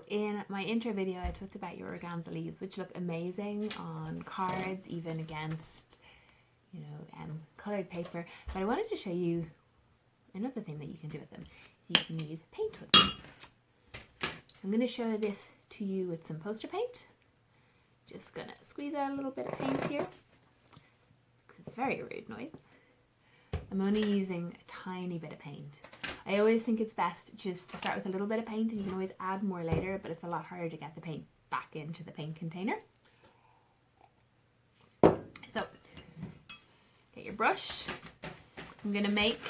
In my intro video, I talked about your organza leaves, which look amazing on cards, even against, coloured paper. But I wanted to show you another thing that you can do with them. So you can use paint with them. I'm going to show this to you with some poster paint. Just going to squeeze out a little bit of paint here. It's a very rude noise. I'm only using a tiny bit of paint. I always think it's best just to start with a little bit of paint, and you can always add more later, but it's a lot harder to get the paint back into the paint container. So, get your brush. I'm going to make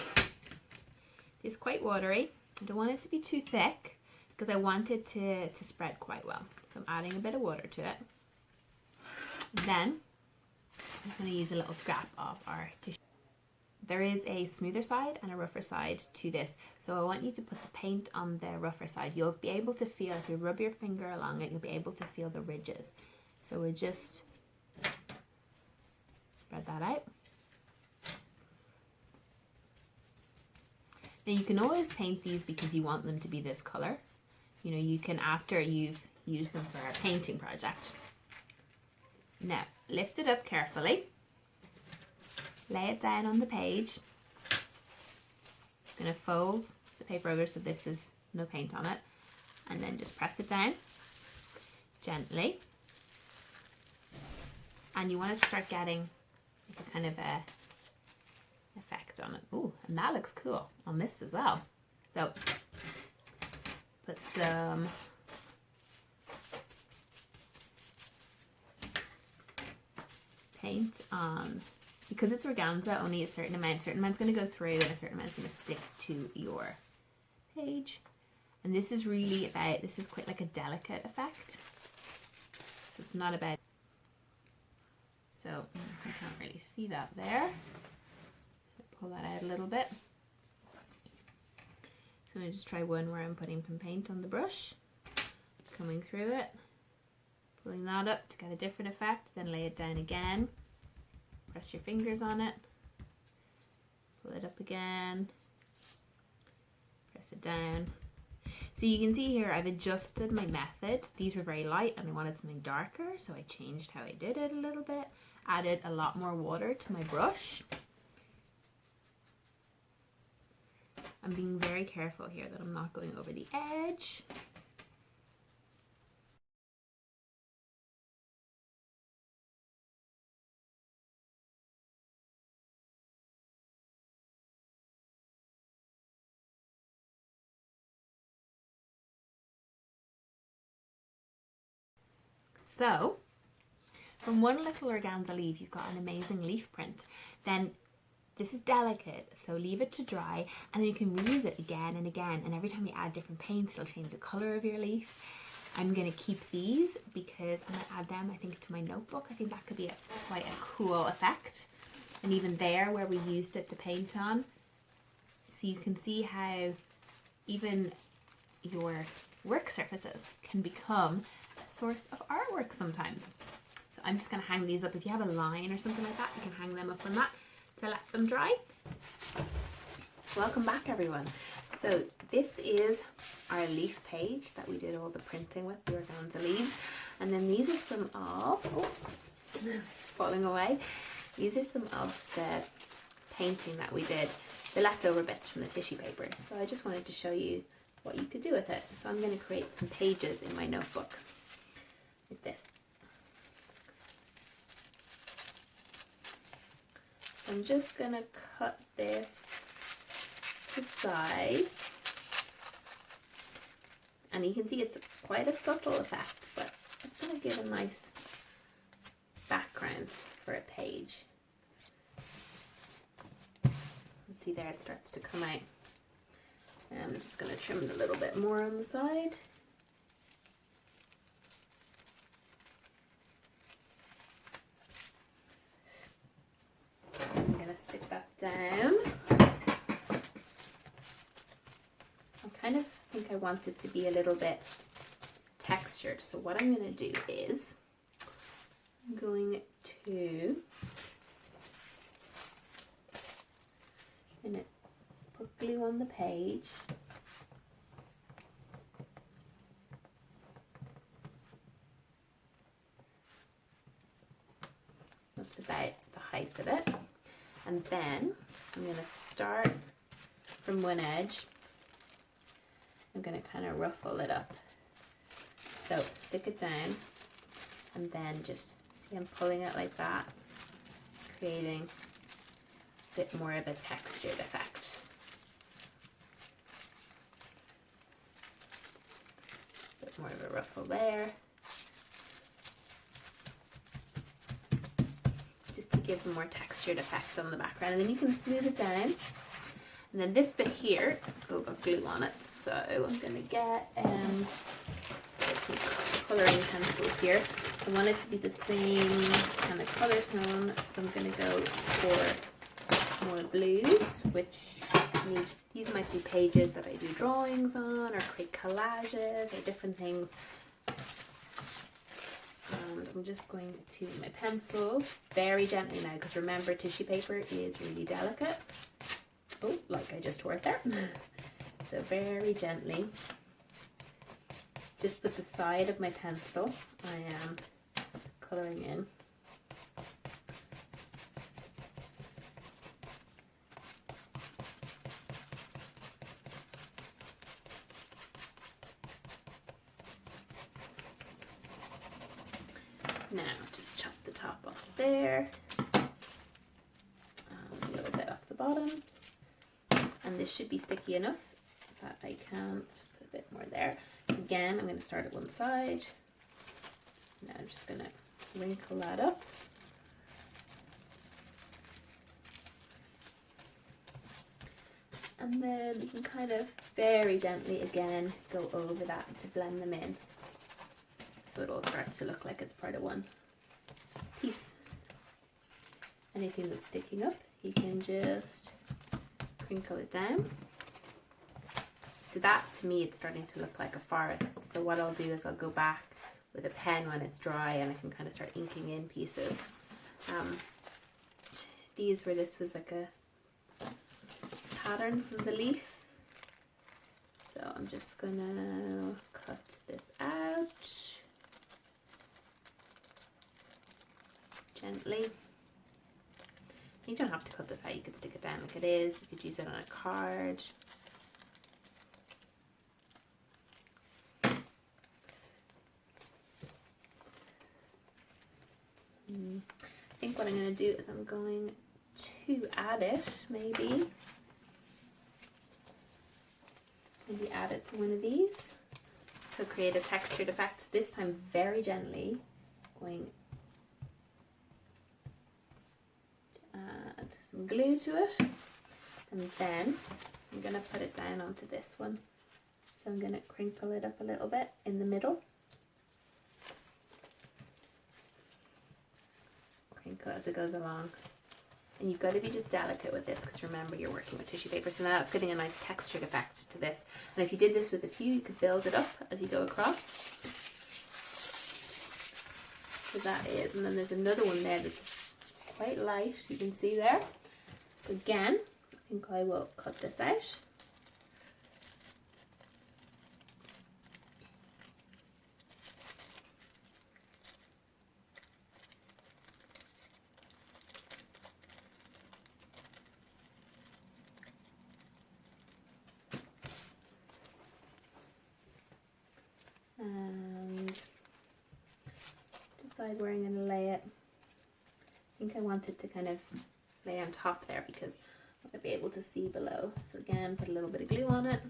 this quite watery. I don't want it to be too thick because I want it to spread quite well. So I'm adding a bit of water to it. Then, I'm just going to use a little scrap of our tissue. There is a smoother side and a rougher side to this, so I want you to put the paint on the rougher side. You'll be able to feel, if you rub your finger along it, you'll be able to feel the ridges. So we'll just spread that out. Now you can always paint these because you want them to be this colour. You can, after you've used them for a painting project. Now, lift it up carefully. Lay it down on the page. Just going to fold the paper over so this is no paint on it, and then just press it down gently. And you want to start getting like a kind of a effect on it. Ooh, and that looks cool on this as well. So put some paint on. Because it's organza, only a certain amount's going to go through and a certain amount's going to stick to your page. And this is really about, this is quite like a delicate effect. So it's not about, so you can't really see that there. Pull that out a little bit. So I'm going to just try one where I'm putting some paint on the brush, coming through it, pulling that up to get a different effect, then lay it down again. Press your fingers on it, pull it up again, press it down. So you can see here I've adjusted my method. These were very light and I wanted something darker, so I changed how I did it a little bit, added a lot more water to my brush. I'm being very careful here that I'm not going over the edge. So, from one little organza leaf, you've got an amazing leaf print. Then this is delicate, so leave it to dry, and then you can reuse it again and again. And every time you add different paints, it'll change the color of your leaf. I'm going to keep these because I'm going to add them, I think, to my notebook. I think that could be quite a cool effect. And even there, where we used it to paint on, so you can see how even your work surfaces can become source of artwork sometimes. So I'm just going to hang these up. If you have a line or something like that, you can hang them up on that to let them dry. Welcome back, everyone. So this is our leaf page that we did all the printing with, the organza leaves. And then these are some of, oops, falling away. These are some of the painting that we did, the leftover bits from the tissue paper. So I just wanted to show you what you could do with it. So I'm going to create some pages in my notebook like this. I'm just going to cut this to size, and you can see it's quite a subtle effect, but it's going to give a nice background for a page. And see there, it starts to come out. And I'm just going to trim it a little bit more on the side. I'm going to stick that down. I kind of think I want it to be a little bit textured. So what I'm going to do is I'm going to put glue on the page. about the height of it. And then I'm going to start from one edge. I'm going to kind of ruffle it up. So stick it down and then just see I'm pulling it like that, creating a bit more of a textured effect. A bit more of a ruffle there. Just to give a more textured effect on the background. And then you can smooth it down. And then this bit here, oh, got glue on it, so I'm going to get some colouring pencils here. I want it to be the same kind of colour tone, so I'm going to go for more blues, which these might be pages that I do drawings on or create collages or different things. And I'm just going to use my pencils very gently now, because remember, tissue paper is really delicate. Oh, like I just tore it there. So very gently, just with the side of my pencil, I am colouring in. Now just chop the top off there, and a little bit off the bottom. And this should be sticky enough that I can just put a bit more there. So again, I'm going to start at one side. Now I'm just going to wrinkle that up. And then you can kind of very gently again go over that to blend them in. So it all starts to look like it's part of one piece. Anything that's sticking up, you can just crinkle it down. So that, to me, it's starting to look like a forest. So what I'll do is I'll go back with a pen when it's dry and I can kind of start inking in pieces. These where this was like a pattern from the leaf. So I'm just gonna cut this out gently. You don't have to cut this out, you could stick it down like it is, you could use it on a card. I think what I'm going to do is I'm going to add it, maybe add it to one of these. So create a textured effect, this time very gently, going add some glue to it, and then I'm going to put it down onto this one. So I'm going to crinkle it up a little bit in the middle. Crinkle as it goes along. And you've got to be just delicate with this, because remember, you're working with tissue paper. So now that's getting a nice textured effect to this. And if you did this with a few, you could build it up as you go across. So that is, and then there's another one there that's quite light, you can see there. So again, I think I will cut this out. And decide where I'm going to lay it. I think I want it to kind of lay on top there because I want to be able to see below. So again, put a little bit of glue on it.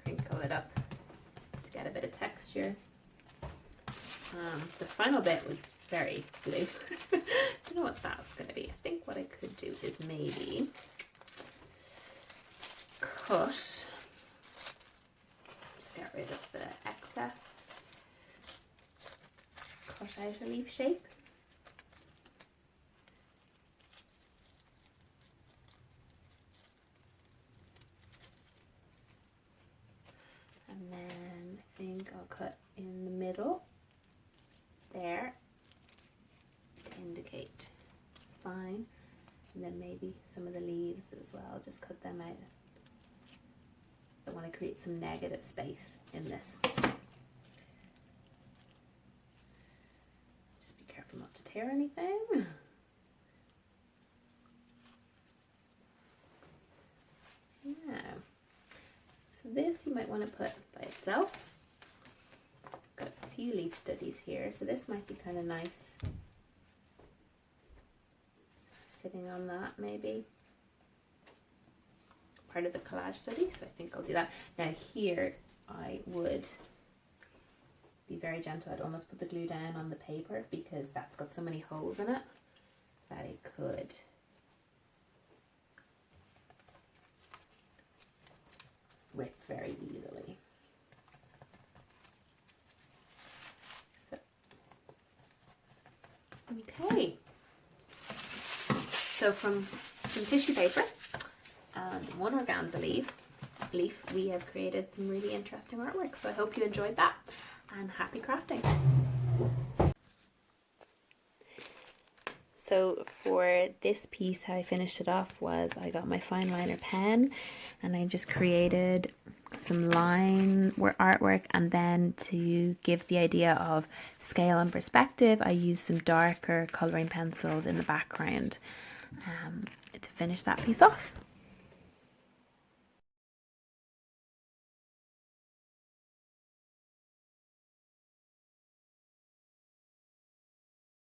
Crinkle it up to get a bit of texture. The final bit was very blue. Don't know what that's going to be. I think what I could do is maybe cut, just get rid of the excess, cut out a leaf shape. And then I think I'll cut in the middle there, indicate spine, and then maybe some of the leaves as well, just cut them out. I want to create some negative space in this. Just be careful not to tear anything. Now, so this you might want to put by itself. Got a few leaf studies here, so this might be kind of nice. Sitting on that, maybe. Part of the collage study, so I think I'll do that. Now here, I would be very gentle. I'd almost put the glue down on the paper because that's got so many holes in it that it could rip very easily. So, okay. So from some tissue paper and one organza leaf, we have created some really interesting artwork. So I hope you enjoyed that, and happy crafting. So for this piece, how I finished it off was I got my fine liner pen and I just created some line artwork, and then to give the idea of scale and perspective, I used some darker colouring pencils in the background to finish that piece off.